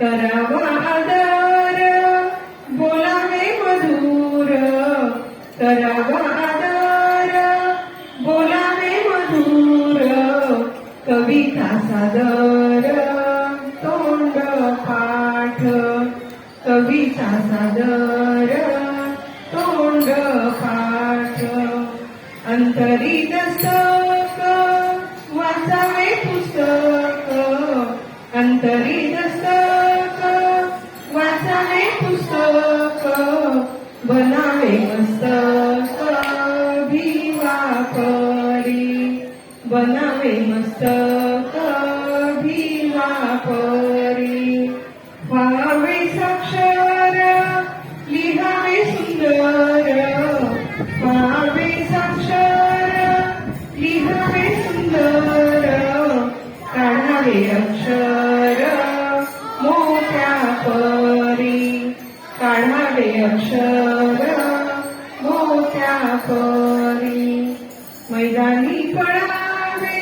करावा आदर बोलावे मधुर, करावा आदर बोलावे मधुर, कविता सादर तोंड पाठ, कविता सादर तोंड पाठ, अंतरी दस्तक वाचावे पुस्तक, अंतरी दस्तक वाचावे पुस्तक, बनावे मस्तक भिवा परी, बनावे मस्तक भिवा परी, व्हावे साक्षर लिहावे सुंदर, व्हावे साक्षर लिहावे सुंदर, काढावे अक्षर मोठ्या परी, काढावे अक्षर मोठ्या परी, मैदानी पळावे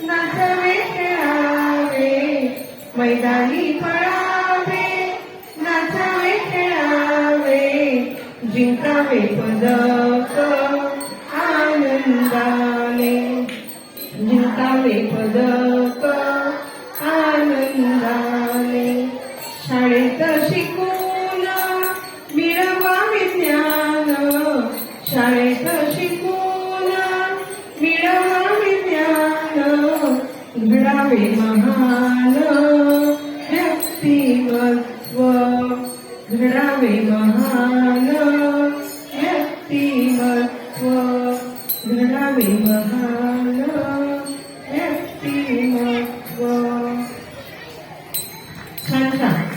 नाचावे खेळावे, मैदानी पळावे नाचावे खेळावे, जिंकावे पदक आनंदाने, जिंकावे पदक आनंदाने, शाळेत शिकून मिळवावे ज्ञान, शाळेत शिकून मिळवावे ज्ञान, घडावे महान व्यक्तिमत्व, घडावे महान व्यक्तिमत्व, घडावे महान व्यक्तिमत्व. छान छान.